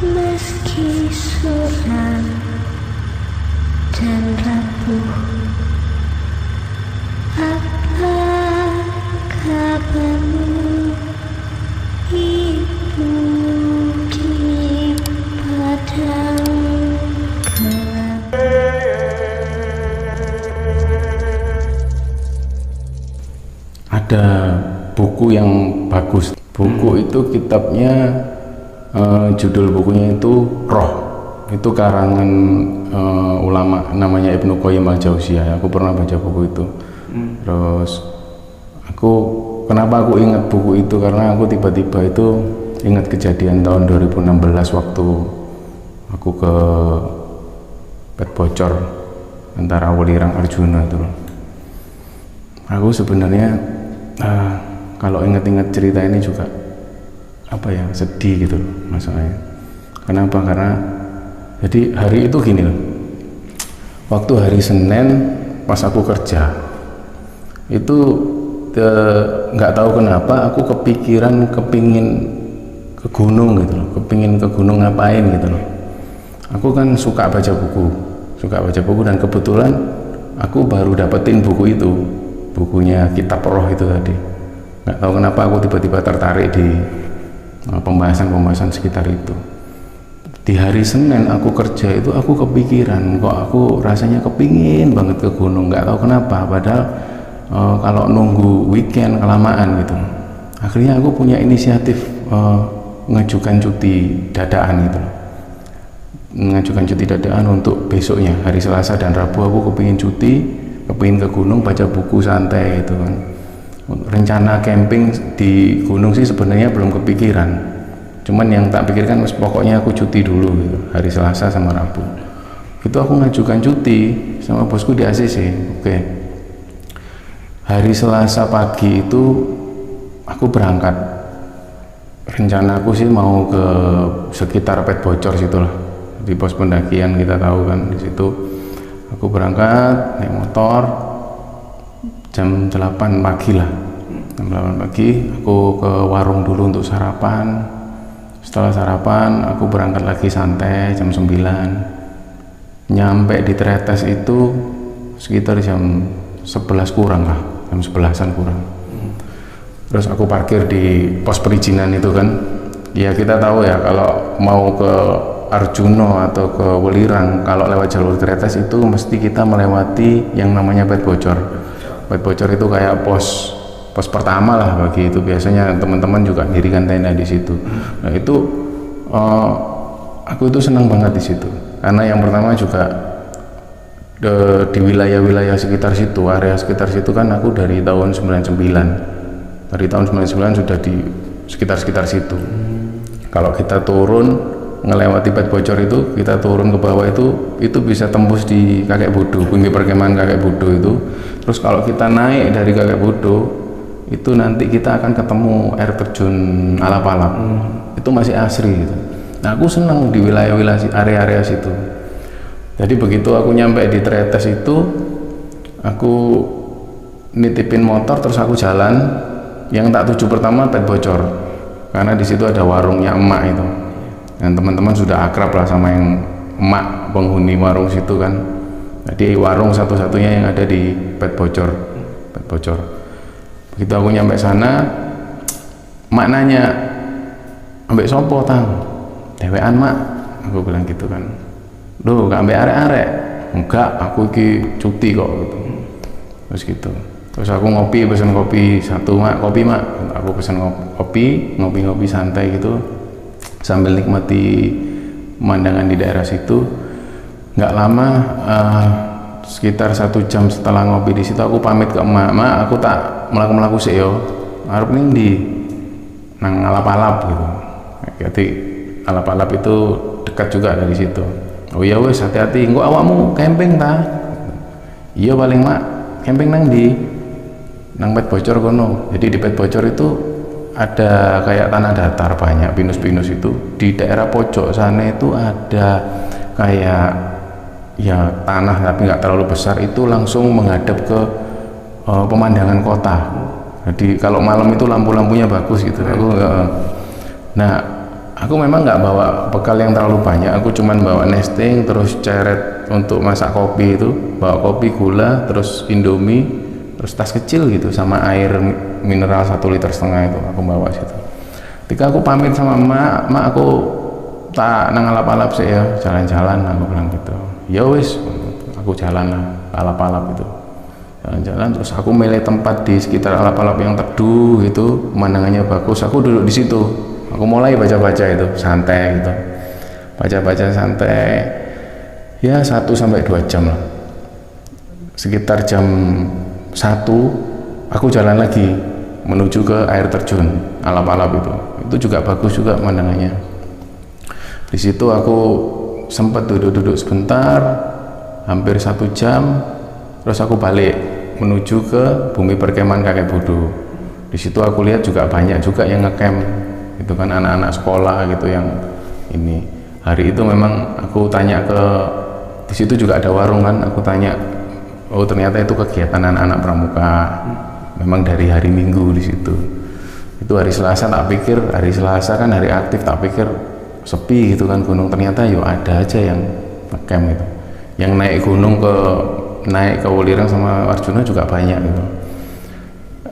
Meski suram dan rapuh, apa kabarmu ibu di padang gelap? Ada buku yang bagus. Buku itu kitabnya, judul bukunya itu Roh. Itu karangan ulama namanya Ibnu Qayyim al-Jauziyah. Aku pernah baca buku itu. Terus kenapa aku ingat buku itu, karena aku tiba-tiba itu ingat kejadian tahun 2016 waktu aku ke Pet Bocor antara Welirang Arjuna itu. Aku sebenarnya kalau ingat-ingat cerita ini juga sedih gitu masalahnya. Kenapa? Karena jadi hari itu gini loh, waktu hari Senin pas aku kerja itu nggak tahu kenapa aku kepingin ke gunung gitu loh, kepingin ke gunung ngapain gitu loh. Aku kan suka baca buku dan kebetulan aku baru dapetin buku itu, bukunya Kitab Roh itu tadi. Nggak tahu kenapa aku tiba-tiba tertarik di pembahasan sekitar itu. Di hari Senin aku kerja itu aku kepikiran, kok aku rasanya kepingin banget ke gunung, nggak tahu kenapa, padahal kalau nunggu weekend kelamaan gitu. Akhirnya aku punya inisiatif mengajukan cuti dadaan gitu, mengajukan cuti dadaan untuk besoknya, hari Selasa dan Rabu aku kepingin cuti, kepingin ke gunung baca buku santai gitu kan. Rencana camping di gunung sih sebenarnya belum kepikiran, cuman yang tak pikirkan pokoknya aku cuti dulu gitu, hari Selasa sama Rabu. Itu aku ngajukan cuti sama bosku di ACC. Oke. Hari Selasa pagi itu aku berangkat. Rencana aku sih mau ke sekitar Pet Bocor situlah, di pos pendakian kita tahu kan di situ. Aku berangkat naik motor jam 8 pagi lah. Jam 8 pagi aku ke warung dulu untuk sarapan. Setelah sarapan aku berangkat lagi santai jam 9. Nyampe di Tretes itu sekitar jam 11 kurang lah, jam 11-an kurang. Terus aku parkir di pos perizinan itu kan. Ya kita tahu ya kalau mau ke Arjuno atau ke Welirang, kalau lewat jalur Tretes itu mesti kita melewati yang namanya Pet Bocor. Pet Bocor itu kayak pos pertama lah bagi itu, biasanya teman-teman juga dirikan tenda di situ. Nah itu aku itu senang banget di situ, karena yang pertama juga di wilayah-wilayah sekitar situ, area sekitar situ kan aku dari tahun 99 sudah di sekitar situ. Kalau kita turun ngelewati Pet Bocor itu, kita turun ke bawah itu bisa tembus di Kakek Budo, pinggir perkemahan Kakek Budo itu. Terus kalau kita naik dari Kakek Budo itu nanti kita akan ketemu air terjun Alap-Alap. Itu masih asri gitu. Nah aku senang di wilayah-wilayah area-area situ. Jadi begitu aku nyampe di Tretes itu, aku nitipin motor terus aku jalan. Yang tak tuju pertama Pet Bocor, karena di situ ada warungnya emak itu. Dan teman-teman sudah akrab lah sama yang emak penghuni warung situ kan. Jadi warung satu-satunya yang ada di Pet Bocor. Begitu aku nyampe sana, emak nanya, ambek sopo tang? Dewean mak, aku bilang gitu kan. Loh gak ambek arek-arek? Enggak, aku iki cuti kok gitu. Terus gitu. Terus aku pesen kopi satu mak, kopi mak. Aku pesen kopi, ngopi santai gitu sambil nikmati pemandangan di daerah situ. Nggak lama, sekitar 1 jam setelah ngopi di situ aku pamit ke emak, aku tak melaku sih yo, arep ning ndi nang Alap-Alap gitu. Jadi Alap-Alap itu dekat juga dari situ. Oh iya wes, hati-hati, engko awakmu camping ta? Iya paling mak, camping nang ndi? Nang Pet Bocor kono. Jadi di Pet Bocor itu ada kayak tanah datar banyak, pinus-pinus itu. Di daerah pojok sana itu ada kayak ya tanah tapi nggak terlalu besar, itu langsung menghadap ke pemandangan kota. Jadi kalau malam itu lampu-lampunya bagus gitu. Nah aku memang nggak bawa bekal yang terlalu banyak, aku cuman bawa nesting, terus ceret untuk masak kopi itu, bawa kopi, gula, terus indomie, terus tas kecil gitu, sama air mineral 1,5 liter itu aku bawa situ. Ketika aku pamit sama emak aku tak nang alap-alap sih ya, jalan-jalan, aku bilang gitu. Ya wis, aku jalan lah, alap-alap itu. Jalan-jalan, terus aku milih tempat di sekitar alap-alap yang teduh itu, pemandangannya bagus, aku duduk di situ, aku mulai baca-baca itu, santai gitu, baca-baca santai, ya 1-2 jam lah. Sekitar jam 1 aku jalan lagi menuju ke air terjun alap-alap itu juga bagus juga pemandangannya. Di situ aku sempat duduk-duduk sebentar, hampir 1 jam, terus aku balik menuju ke bumi perkemahan kakek Bodo. Di situ aku lihat juga banyak juga yang ngecamp, itu kan anak-anak sekolah gitu yang ini. Hari itu memang aku tanya ke, di situ juga ada warung kan, aku tanya, oh ternyata itu kegiatan anak-anak pramuka. Memang dari hari Minggu di situ. Itu hari Selasa, tak pikir hari Selasa kan hari aktif, tak pikir sepi gitu kan gunung, ternyata yo ada aja yang ngecamp itu. Yang naik ke Wulirang sama Arjuna juga banyak gitu.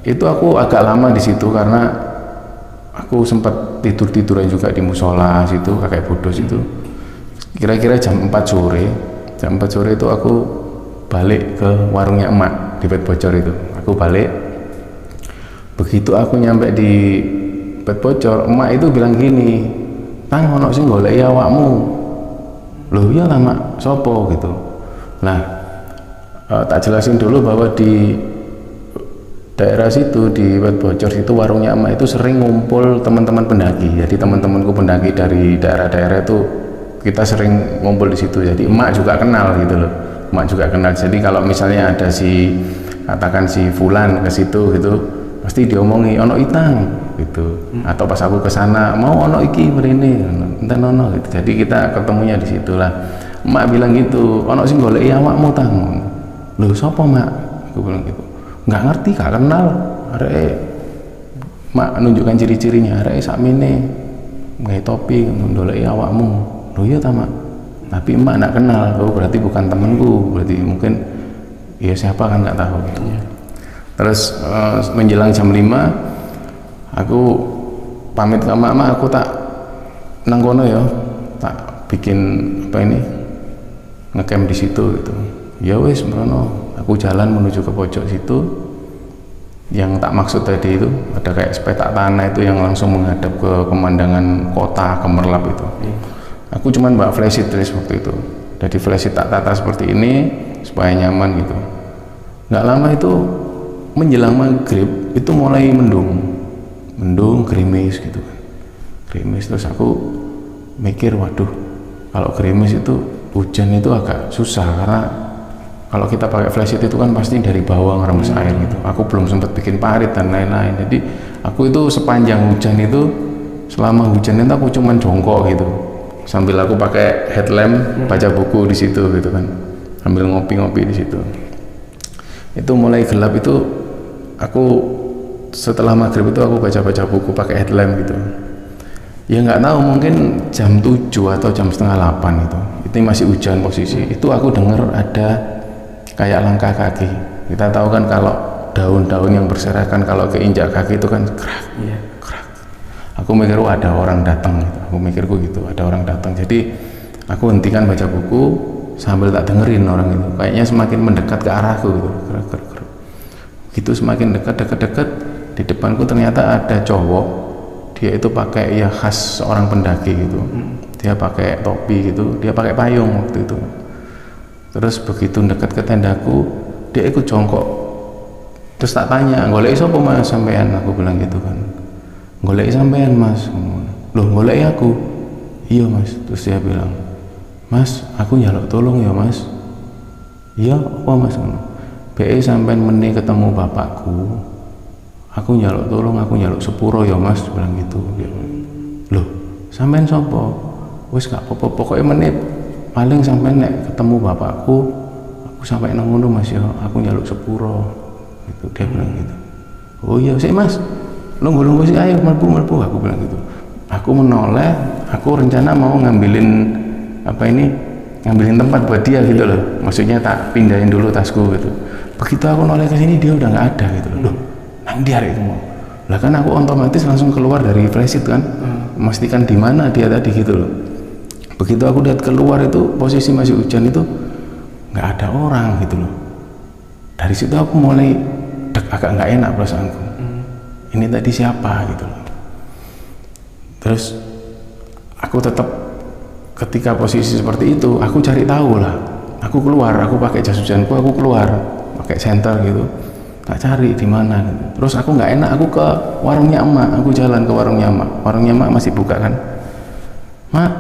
Itu aku agak lama di situ karena aku sempat tiduran juga di musola situ kakek Bodo situ. Kira-kira jam 4 sore. Jam 4 sore itu aku balik ke warungnya emak di Pet Bocor itu. Aku balik. Begitu aku nyampe di Pet Bocor, emak itu bilang gini, "Tang ono sing goleki awakmu." Loh iya lah mak, sopo gitu. Nah, tak jelasin dulu bahwa di daerah situ di Pet Bocor itu warungnya emak itu sering ngumpul teman-teman pendaki. Jadi teman-temanku pendaki dari daerah-daerah itu kita sering ngumpul di situ. Jadi emak juga kenal gitu loh. Emak juga kenal. Jadi kalau misalnya ada katakan si Fulan ke situ gitu, pasti diomongi ono itang gitu. Atau pas aku ke sana mau ono iki mrene, enten ono gitu. Jadi kita ketemunya di situlah. Emak bilang gitu, ono sing goleki awakmu tang. Loh sapa mak? Aku bilang gitu. Nggak ngerti, gak kenal. Arek mak nunjukkan ciri-cirinya, arek sakmene nggawe topi ndoleki awakmu. Loh iya ta mak? Tapi emak nggak kenal. Oh berarti bukan temanku, berarti mungkin ya siapa kan nggak tahu gitu. Terus menjelang jam 5 aku pamit ke emak, aku tak nang kono ya, tak bikin apa ini ngecamp di situ gitu. Ya wis merono, aku jalan menuju ke pojok situ. Yang tak maksud tadi itu ada kayak sepetak tanah itu yang langsung menghadap ke pemandangan kota Gemerlap itu. Aku cuman bawa flashlight waktu itu. Jadi flashlight tak tata seperti ini supaya nyaman gitu. Nggak lama itu menjelang maghrib itu mulai mendung gerimis gitu kan, gerimis. Terus aku mikir, waduh kalau gerimis itu hujan itu agak susah, karena kalau kita pakai flashlight itu kan pasti dari bawah ngeremes air gitu. Aku belum sempat bikin parit dan lain-lain. Jadi aku itu sepanjang hujan itu, selama hujan itu aku cuman jongkok gitu, sambil aku pakai headlamp baca buku di situ gitu kan, sambil ngopi-ngopi di situ. Itu mulai gelap itu aku setelah maghrib itu aku baca-baca buku pakai headlamp gitu. Ya nggak tahu, mungkin jam 7 atau jam setengah 8 itu masih hujan posisi. Itu aku dengar ada kayak langkah kaki. Kita tahu kan kalau daun-daun yang berserakan kalau keinjak kaki itu kan kerak, kerak. Aku mikir ada orang datang gitu. Aku mikirku gitu, ada orang datang. Jadi aku hentikan baca buku sambil tak dengerin orang itu. Kayaknya semakin mendekat ke arahku gitu. Kerak, kerak, kerak. Gitu semakin dekat di depanku ternyata ada cowok. Dia itu pakai ya khas seorang pendaki gitu. Dia pakai topi gitu, dia pakai payung waktu itu. Terus begitu dekat ke tendaku, dia ikut jongkok. Terus tak tanya, goleki sapa mas sampean? Aku bilang gitu kan. Goleki sampean mas. Loh goleki aku? Iya mas. Terus dia bilang, mas aku nyaluk tolong ya mas. Iya apa mas? BE sampean meneh ketemu bapakku. Aku nyaluk tolong, aku nyaluk sepuro ya mas. Bilang gitu. Loh sampean sapa? Wis gak apa-apa, pokoknya meneh paling sampai nek ketemu bapakku, aku sampai nang ngono mas ya, aku nyaluk sepuro gitu. Dia bilang gitu. Oh iya sih mas, lungguh sih, ayo mlebu, aku bilang gitu. Aku menoleh, aku rencana mau ngambilin tempat buat dia gitu loh, maksudnya tak pindahin dulu tasku gitu. Begitu aku noleh ke sini dia udah nggak ada gitu loh. Nang dia itu mau lah kan, aku otomatis langsung keluar dari flashit kan, memastikan di mana dia tadi gitu loh. Begitu aku lihat keluar itu posisi masih hujan, itu nggak ada orang gitu loh. Dari situ aku mulai agak nggak enak perasaanku. Ini tadi siapa gitu loh. Terus aku tetap, ketika posisi seperti itu aku cari tahu lah. Aku keluar, aku pakai jas hujanku, aku keluar pakai senter gitu, tak cari di mana gitu. Terus aku nggak enak, aku ke warungnya emak, aku jalan ke warungnya emak masih buka kan. Mak,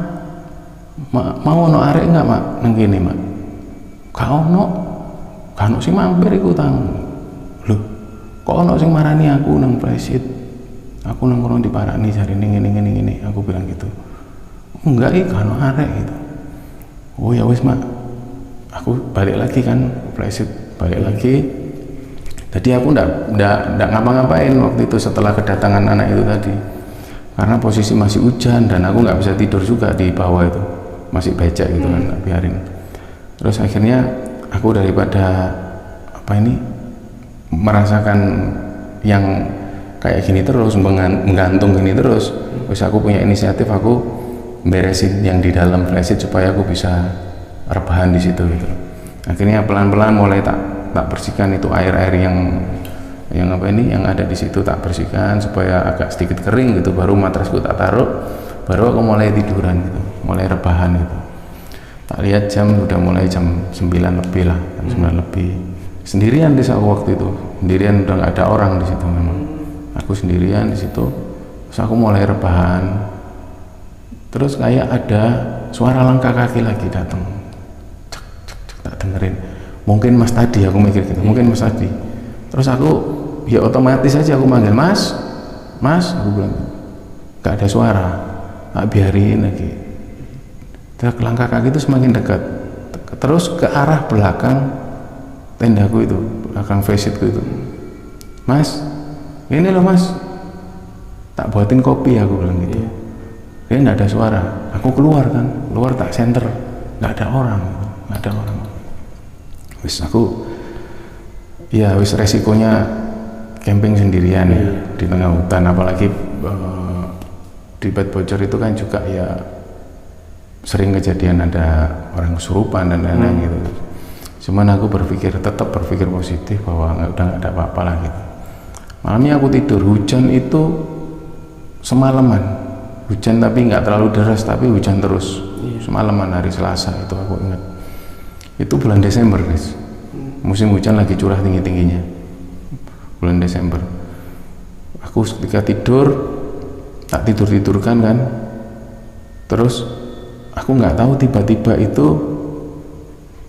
mau ono arek nggak mak nang kene mak? Kau ono sing mampir iku tang. Loh, kok ono sing marani aku nang presit? Aku nang kono diparani jarine ngene, aku bilang gitu. Enggak, kan arek gitu. Oh ya wis mak, aku balik lagi kan presit, balik lagi. Jadi aku ndak ngapa-ngapain waktu itu setelah kedatangan anak itu tadi, karena posisi masih hujan dan aku nggak bisa tidur juga di bawah itu, masih becek gitu kan, tak biarin. Terus akhirnya aku daripada merasakan yang kayak gini terus, menggantung gini terus, terus aku punya inisiatif, aku beresin yang di dalam flashit supaya aku bisa rebahan di situ gitu. Akhirnya pelan-pelan mulai tak bersihkan itu air-air yang ada di situ, tak bersihkan supaya agak sedikit kering gitu, baru matrasku tak taruh, baru aku mulai tiduran gitu, mulai rebahan gitu. Tak lihat jam udah mulai jam 9 lebih lah, jam 9 lebih. Sendirian di saat waktu itu, sendirian, udah nggak ada orang di situ memang. Aku sendirian di situ, terus aku mulai rebahan. Terus kayak ada suara langkah kaki lagi datang, cek, tak dengerin. Mungkin Mas tadi, aku mikir gitu, mungkin Mas tadi. Terus aku ya otomatis aja aku manggil Mas, aku bilang, gak ada suara, tak biarin lagi. Terus langkah kaki itu semakin dekat, terus ke arah belakang tendaku itu, belakang facetku itu. Mas, ini loh Mas, tak buatin kopi, aku bilang gitu. Dia nggak ada suara, aku keluar tak senter, nggak ada orang. Wis aku, ya wis resikonya camping sendirian ya di tengah hutan, apalagi di bed bocor itu kan juga ya sering kejadian ada orang kesurupan dan lain-lain gitu. Cuman aku tetap berpikir positif bahwa udah nggak ada apa-apa lah gitu. Malamnya aku tidur, hujan itu semalaman, hujan tapi nggak terlalu deras, tapi hujan terus semalaman hari Selasa itu aku ingat. Itu bulan Desember guys, musim hujan lagi curah tinggi-tingginya, bulan Desember. Aku ketika tidur tak tidurkan kan, terus aku nggak tahu tiba-tiba itu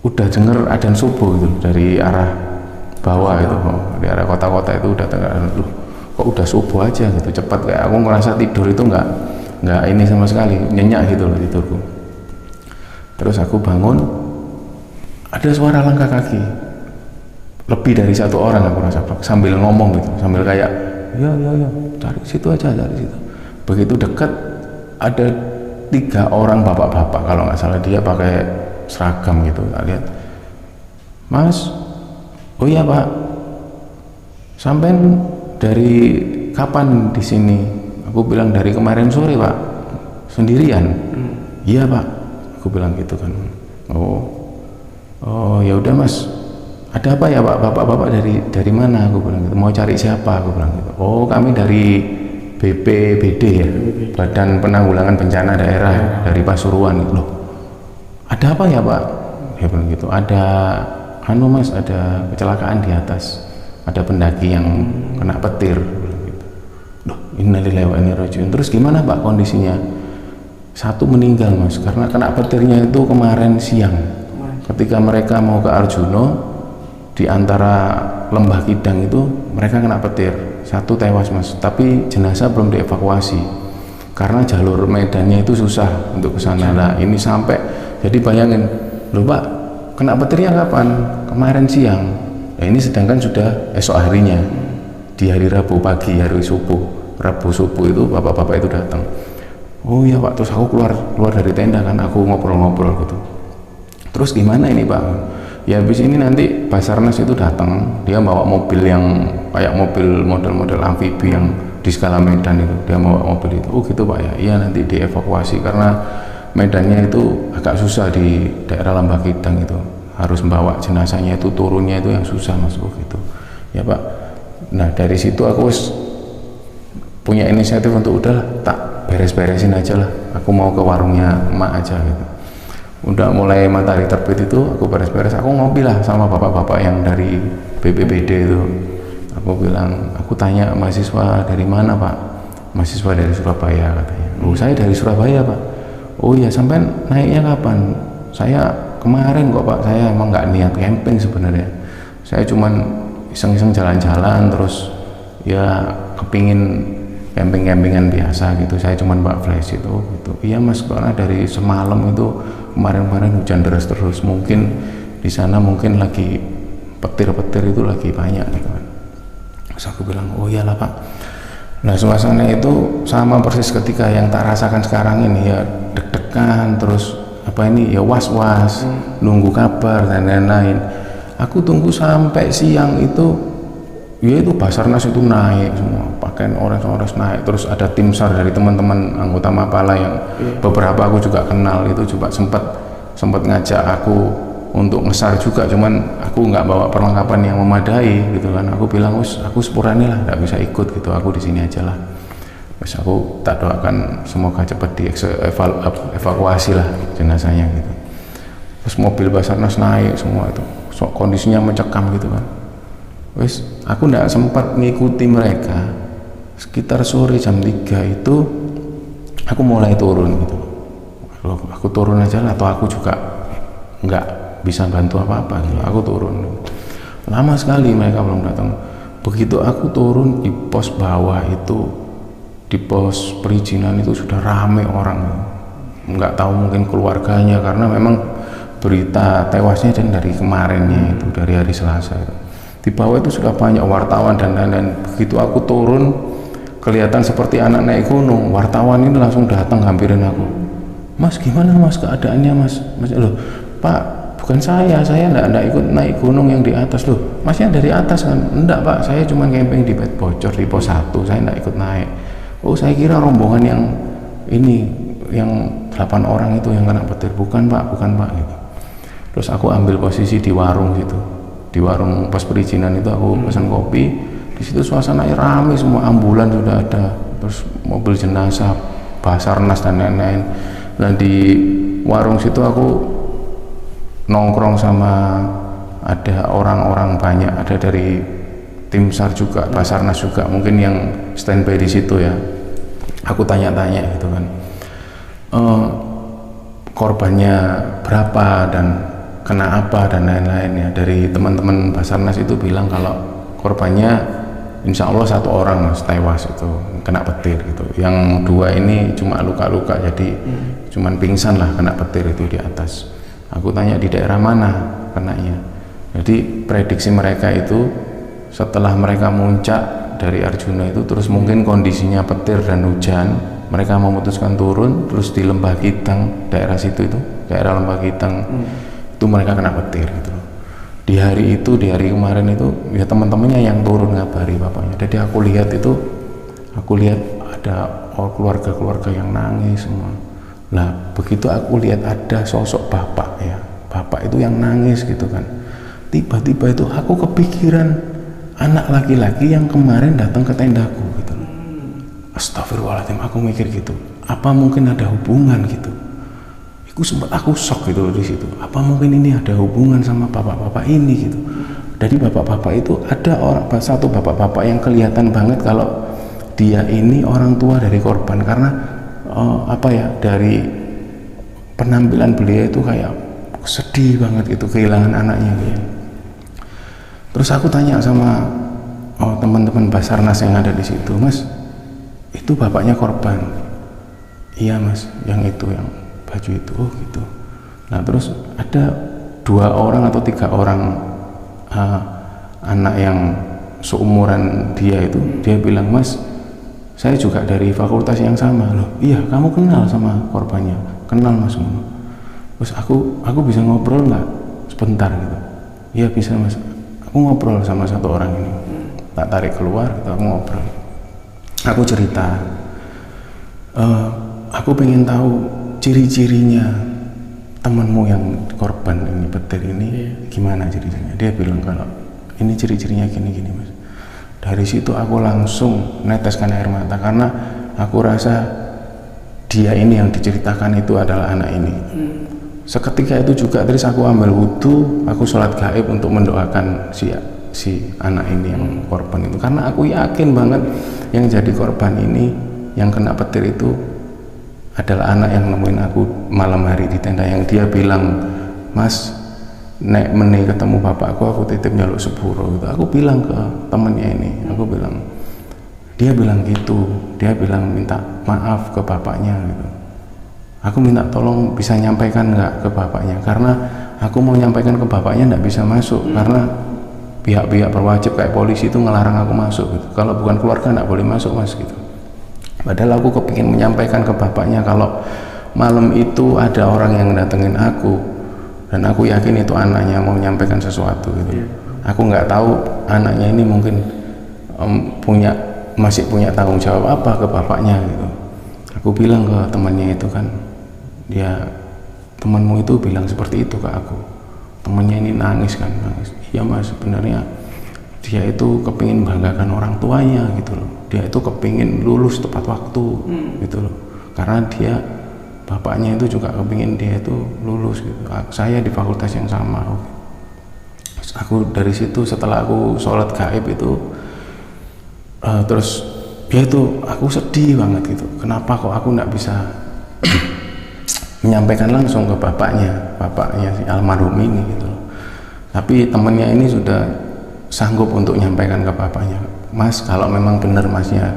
udah denger adzan subuh gitu dari arah bawah itu, dari arah kota-kota itu udah kok udah subuh aja gitu cepat, kayak aku ngerasa tidur itu nggak ini sama sekali, nyenyak gitu loh tidurku. Terus aku bangun, ada suara langkah kaki lebih dari satu orang, aku rasa sambil ngomong gitu, sambil kayak ya cari situ aja, cari situ. Begitu dekat ada 3 orang bapak-bapak, kalau nggak salah dia pakai seragam gitu, tak lihat. Mas, oh iya Pak, sampean dari kapan di sini? Aku bilang dari kemarin sore Pak, sendirian. Iya Pak, aku bilang gitu kan. Oh ya udah Mas, ada apa ya Pak? Bapak-bapak dari mana? Aku bilang gitu. Mau cari siapa? Aku bilang gitu. Oh kami dari BPBD ya, Badan Penanggulangan Bencana Daerah dari Pasuruan. Loh, ada apa ya Pak? Dia bilang gitu. Ada Mas, ada kecelakaan di atas, ada pendaki yang kena petir. Gitu. Loh, innalillahi wa inna ilaihi raji'un. Terus gimana Pak kondisinya? 1 meninggal Mas, karena kena petirnya itu kemarin siang. Ketika mereka mau ke Arjuno, di antara lembah Kidang itu mereka kena petir. 1 tewas Mas, tapi jenazah belum dievakuasi karena jalur medannya itu susah untuk ke sana. Nah, ini sampai, jadi bayangin, loh Pak, kena petirnya kapan? Kemarin siang. Nah, ini sedangkan sudah esok harinya, di hari Rabu pagi, hari subuh, Rabu subuh itu bapak-bapak itu datang. Oh iya Pak. Terus aku keluar dari tenda kan, aku ngobrol-ngobrol gitu. Terus gimana ini Pak? Ya habis ini nanti Basarnas itu datang, dia bawa mobil yang kayak mobil model-model amfibi yang di skala Medan itu, dia bawa mobil itu. Oh gitu Pak ya. Iya nanti dievakuasi karena medannya itu agak susah di daerah Lembah Kidang itu, harus membawa jenazahnya itu, turunnya itu yang susah Mas. Oh gitu ya Pak. Nah dari situ aku punya inisiatif untuk udahlah tak beres-beresin aja lah, aku mau ke warungnya emak aja gitu. Udah mulai matahari terbit itu aku beres-beres, aku ngopi lah sama bapak-bapak yang dari BPBD itu. Aku bilang, aku tanya mahasiswa dari mana Pak? Mahasiswa dari Surabaya katanya. Oh saya dari Surabaya Pak. Oh ya sampai naiknya kapan? Saya kemarin kok Pak, saya emang nggak niat camping sebenarnya, saya cuman iseng-iseng jalan-jalan terus ya kepingin camping-campingan biasa gitu, saya cuman bawa flash itu gitu. Iya Mas, karena dari semalam itu kemarin-kemarin hujan deras terus, mungkin di sana mungkin lagi petir-petir itu lagi banyak gitu kan. Terus aku bilang oh iyalah Pak. Nah suasana itu sama persis ketika yang tak rasakan sekarang ini, ya deg-degan terus apa ini ya was-was, nunggu kabar dan lain-lain. Aku tunggu sampai siang itu, ya itu Basarnas itu naik semua, pakaian orange naik, terus ada tim SAR dari teman-teman anggota Mapala yang beberapa aku juga kenal itu juga sempat ngajak aku untuk ngesar juga, cuman aku nggak bawa perlengkapan yang memadai gitu kan. Aku bilang aku sepurane lah, nggak bisa ikut gitu, aku di sini aja lah. Terus aku tak doakan semoga cepat dievakuasi lah jenazahnya gitu. Terus mobil Basarnas naik semua itu, kondisinya mencekam gitu kan. Wes aku nggak sempat ngikuti mereka. Sekitar sore jam 3 itu aku mulai turun gitu. Aku turun aja lah, atau aku juga nggak bisa bantu apa-apa gitu. Aku turun, lama sekali mereka belum datang. Begitu aku turun di pos bawah itu, di pos perizinan itu sudah rame orang, nggak tahu mungkin keluarganya, karena memang berita tewasnya dan dari kemarinnya itu, dari hari Selasa itu. Di bawah itu sudah banyak wartawan dan lain-lain. Begitu aku turun, kelihatan seperti anak naik gunung, wartawan ini langsung datang hampirin aku. Mas gimana Mas keadaannya Mas? Mas loh Pak, bukan saya enggak ikut naik gunung yang di atas. Loh Masnya dari atas kan? Enggak Pak, saya cuma camping di Bed Bocor di pos 1, saya enggak ikut naik. Oh saya kira rombongan yang ini, yang 8 orang itu yang kena petir. Bukan Pak gitu. Terus aku ambil posisi di warung gitu, di warung pos perizinan itu aku pesan kopi. Di situ suasananya ramai semua, ambulan sudah ada, terus mobil jenazah, Basarnas dan lain-lain. Nah di warung situ aku nongkrong sama ada orang-orang banyak, ada dari tim SAR juga, Basarnas juga, mungkin yang standby di situ ya. Aku tanya-tanya gitu kan, korbannya berapa dan kena apa dan lain-lain ya. Dari teman-teman Basarnas itu bilang kalau korbannya insya Allah 1 orang tewas itu kena petir gitu, yang 2 ini cuma luka-luka, jadi cuman pingsan lah kena petir itu di atas. Aku tanya di daerah mana kenanya, jadi prediksi mereka itu setelah mereka muncak dari Arjuna itu, terus mungkin kondisinya petir dan hujan, mereka memutuskan turun, terus di Lembah Kidang, daerah situ itu, daerah Lembah Kidang itu mereka kena petir gitu. Di hari itu, di hari kemarin itu ya teman-temannya yang turun ngabari bapaknya. Jadi aku lihat ada keluarga-keluarga yang nangis semua. Nah begitu aku lihat ada sosok bapak ya, bapak itu yang nangis gitu kan, tiba-tiba itu aku kepikiran anak laki-laki yang kemarin datang ke tendaku gitu. Astagfirullahaladzim, aku mikir gitu, apa mungkin ada hubungan gitu. Aku shock gitu di situ. Apa mungkin ini ada hubungan sama bapak-bapak ini gitu. Dari bapak-bapak itu ada satu bapak-bapak yang kelihatan banget kalau dia ini orang tua dari korban, karena dari penampilan beliau itu kayak sedih banget gitu, kehilangan anaknya gitu. Terus aku tanya sama teman-teman Basarnas yang ada di situ, Mas, itu bapaknya korban? Iya Mas, yang itu, yang baju itu. Oh gitu. Nah terus ada 2 orang atau 3 orang anak yang seumuran dia itu, dia bilang, Mas saya juga dari fakultas yang sama. Loh iya, kamu kenal sama korbannya? Kenal mas. Terus aku bisa ngobrol nggak sebentar gitu? Iya bisa mas. Aku ngobrol sama satu orang ini, tak tarik keluar gitu, aku ngobrol, aku cerita, aku pengen tahu ciri-cirinya temanmu yang korban ini, petir ini gimana ciri-cirinya. Dia bilang kalau ini ciri-cirinya gini-gini mas. Dari situ aku langsung neteskan air mata karena aku rasa dia ini yang diceritakan itu adalah anak ini. Seketika itu juga terus aku ambil wudhu, aku sholat gaib untuk mendoakan si anak ini yang korban itu, karena aku yakin banget yang jadi korban ini, yang kena petir itu adalah anak yang nemuin aku malam hari di tenda, yang dia bilang, mas nek meni ketemu bapakku aku titip nyaluk sepuro gitu. Aku bilang ke temennya ini, aku bilang, dia bilang gitu, dia bilang minta maaf ke bapaknya gitu. Aku minta tolong bisa nyampaikan nggak ke bapaknya, karena aku mau nyampaikan ke bapaknya nggak bisa masuk karena pihak-pihak berwajib kayak polisi itu ngelarang aku masuk gitu. Kalau bukan keluarga nggak boleh masuk mas gitu. Padahal aku kepingin menyampaikan ke bapaknya kalau malam itu ada orang yang datengin aku dan aku yakin itu anaknya mau menyampaikan sesuatu gitu. Aku nggak tahu anaknya ini mungkin masih punya tanggung jawab apa ke bapaknya gitu. Aku bilang ke temannya itu kan, dia temanmu itu bilang seperti itu ke aku. Temannya ini nangis kan, nangis. Iya mas, sebenarnya dia itu kepingin banggakan orang tuanya gitu loh. Dia itu kepingin lulus tepat waktu gitu loh. Karena dia bapaknya itu juga kepingin dia itu lulus gitu. Saya di fakultas yang sama. Aku dari situ setelah aku sholat gaib itu terus ya itu aku sedih banget gitu. Kenapa kok aku nggak bisa menyampaikan langsung ke bapaknya si almarhum ini gitu loh. Tapi temennya ini sudah sanggup untuk menyampaikan ke bapaknya, mas kalau memang benar masnya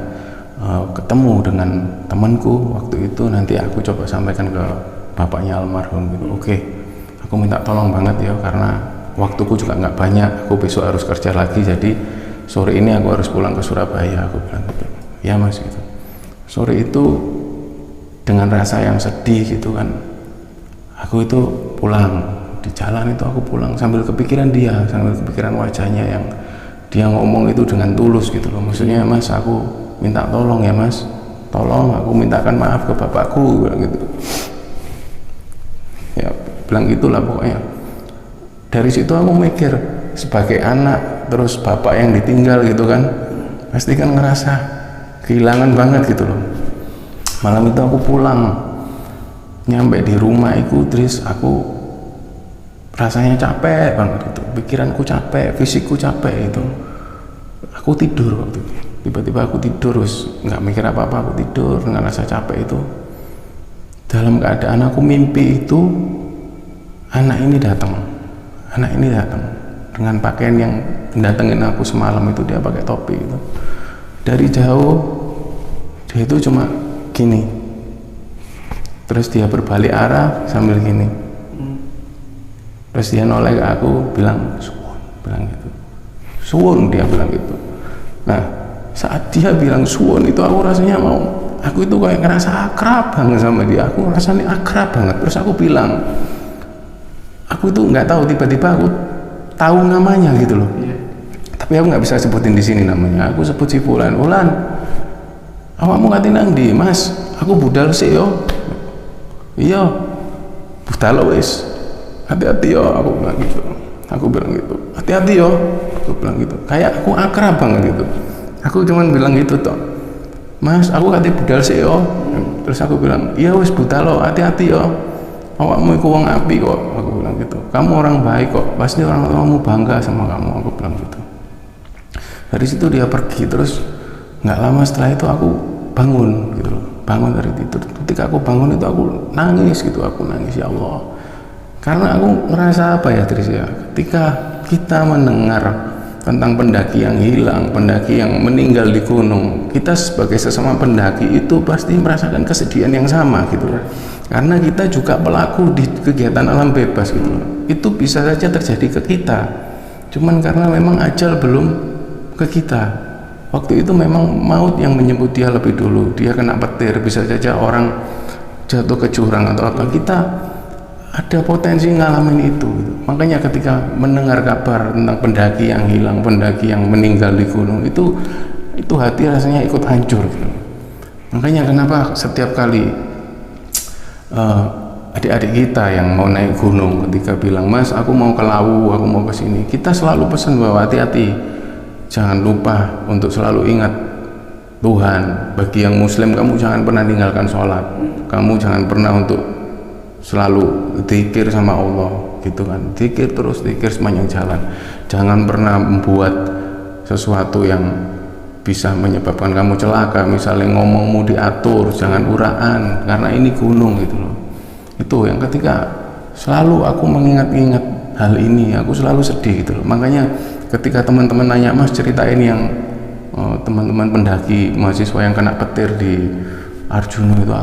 ketemu dengan temanku waktu itu, nanti aku coba sampaikan ke bapaknya almarhum gitu. Oke, aku minta tolong banget ya karena waktuku juga nggak banyak, aku besok harus kerja lagi, jadi sore ini aku harus pulang ke Surabaya, aku bilang gitu. Ya mas gitu. Sore itu dengan rasa yang sedih gitu kan, aku itu pulang, di jalan itu aku pulang sambil kepikiran dia, sambil kepikiran wajahnya yang dia ngomong itu dengan tulus gitu loh. Maksudnya mas aku minta tolong ya mas, tolong aku mintakan maaf ke bapakku bilang gitu. Ya bilang gitulah pokoknya. Dari situ aku mikir sebagai anak terus bapak yang ditinggal gitu kan, pasti kan ngerasa kehilangan banget gitu loh. Malam itu aku pulang, nyampe di rumah itu terus aku rasanya capek banget gitu, pikiranku capek, fisikku capek itu. Aku tidur waktu itu, tiba-tiba aku tidur terus nggak mikir apa-apa, aku tidur dengan rasa capek itu. Dalam keadaan aku mimpi itu anak ini datang dengan pakaian yang datengin aku semalam itu, dia pakai topi itu. Dari jauh dia itu cuma gini, terus dia berbalik arah sambil gini, terus dia noleh ke aku bilang suwun, bilang gitu, suwun, dia bilang gitu. Nah saat dia bilang suwun itu aku rasanya aku itu kayak ngerasa akrab banget sama dia, aku rasanya akrab banget. Terus aku bilang, aku itu nggak tahu, tiba-tiba aku tahu namanya gitu loh. Tapi aku nggak bisa sebutin di sini namanya. Aku sebut si Fulan. Fulan, awakmu ngati nang ndi mas? Aku budal sih yo. Iya, budal wis. Hati-hati yo, aku bilang gitu. Aku bilang gitu. Hati-hati yo, aku bilang gitu. Kayak aku akrab banget gitu. Aku cuman bilang gitu toh. Mas, aku ngati budal sih yo. Terus aku bilang, iya wis budal lo, hati-hati yo. Awakmu iku wong api kok, aku bilang gitu. Kamu orang baik kok, pasti orang tuamu bangga sama kamu, aku bilang gitu. Dari situ dia pergi, terus nggak lama setelah itu aku bangun gitu loh, bangun dari tidur. Ketika aku bangun itu aku nangis gitu, aku nangis ya Allah, karena aku ngerasa apa ya Tris ya, ketika kita mendengar tentang pendaki yang hilang, pendaki yang meninggal di gunung, kita sebagai sesama pendaki itu pasti merasakan kesedihan yang sama gitu loh, karena kita juga pelaku di kegiatan alam bebas gitu loh. Itu bisa saja terjadi ke kita, cuman karena memang ajal belum ke kita, waktu itu memang maut yang menyebut dia lebih dulu. Dia kena petir, bisa saja orang jatuh ke jurang atau apa. Kita ada potensi ngalamin itu gitu. Makanya ketika mendengar kabar tentang pendaki yang hilang, pendaki yang meninggal di gunung, itu hati rasanya ikut hancur gitu. Makanya kenapa setiap kali adik-adik kita yang mau naik gunung, ketika bilang, "Mas, aku mau ke Lawu, aku mau ke sini," kita selalu pesan bahwa hati-hati, jangan lupa untuk selalu ingat Tuhan. Bagi yang muslim, kamu jangan pernah tinggalkan sholat, kamu jangan pernah untuk selalu zikir sama Allah gitu kan, zikir terus, zikir sepanjang jalan. Jangan pernah membuat sesuatu yang bisa menyebabkan kamu celaka, misalnya ngomongmu diatur, jangan uraan karena ini gunung gitu loh. Itu yang ketika selalu aku mengingat-ingat hal ini, aku selalu sedih gitu loh. Makanya ketika teman-teman nanya, "Mas, ceritain yang teman-teman pendaki mahasiswa yang kena petir di Arjuna itu,"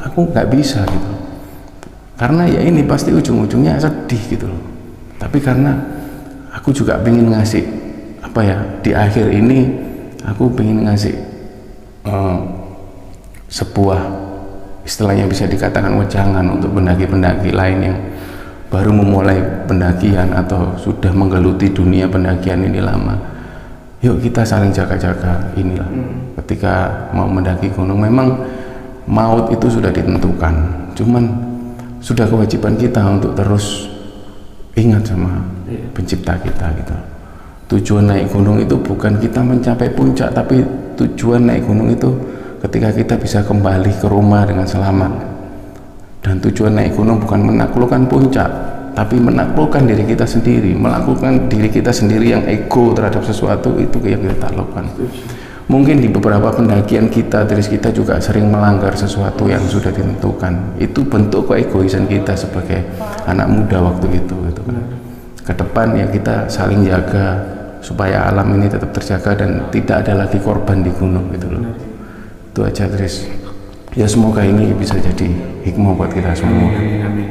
aku nggak bisa gitu, karena ya ini pasti ujung-ujungnya sedih gitu loh. Tapi karena aku juga pengen ngasih apa ya, di akhir ini aku pengen ngasih sebuah istilahnya bisa dikatakan wejangan untuk pendaki-pendaki lain yang baru memulai pendakian atau sudah menggeluti dunia pendakian ini lama. Yuk kita saling jaga-jaga inilah. Ketika mau mendaki gunung, memang maut itu sudah ditentukan, cuman sudah kewajiban kita untuk terus ingat sama pencipta kita gitu. Tujuan naik gunung itu bukan kita mencapai puncak, tapi tujuan naik gunung itu ketika kita bisa kembali ke rumah dengan selamat. Dan tujuan naik gunung bukan menaklukkan puncak, tapi menaklukkan diri kita sendiri, melakukan diri kita sendiri yang ego terhadap sesuatu, itu yang kita lakukan. Mungkin di beberapa pendakian kita, diri kita juga sering melanggar sesuatu yang sudah ditentukan. Itu bentuk keegoisan kita sebagai anak muda waktu itu gitu kan. Ke depan ya kita saling jaga supaya alam ini tetap terjaga dan tidak ada lagi korban di gunung gitu loh. Itu aja, Tris. Ya semoga ini bisa jadi hikmah buat kita semua. Amin, amin.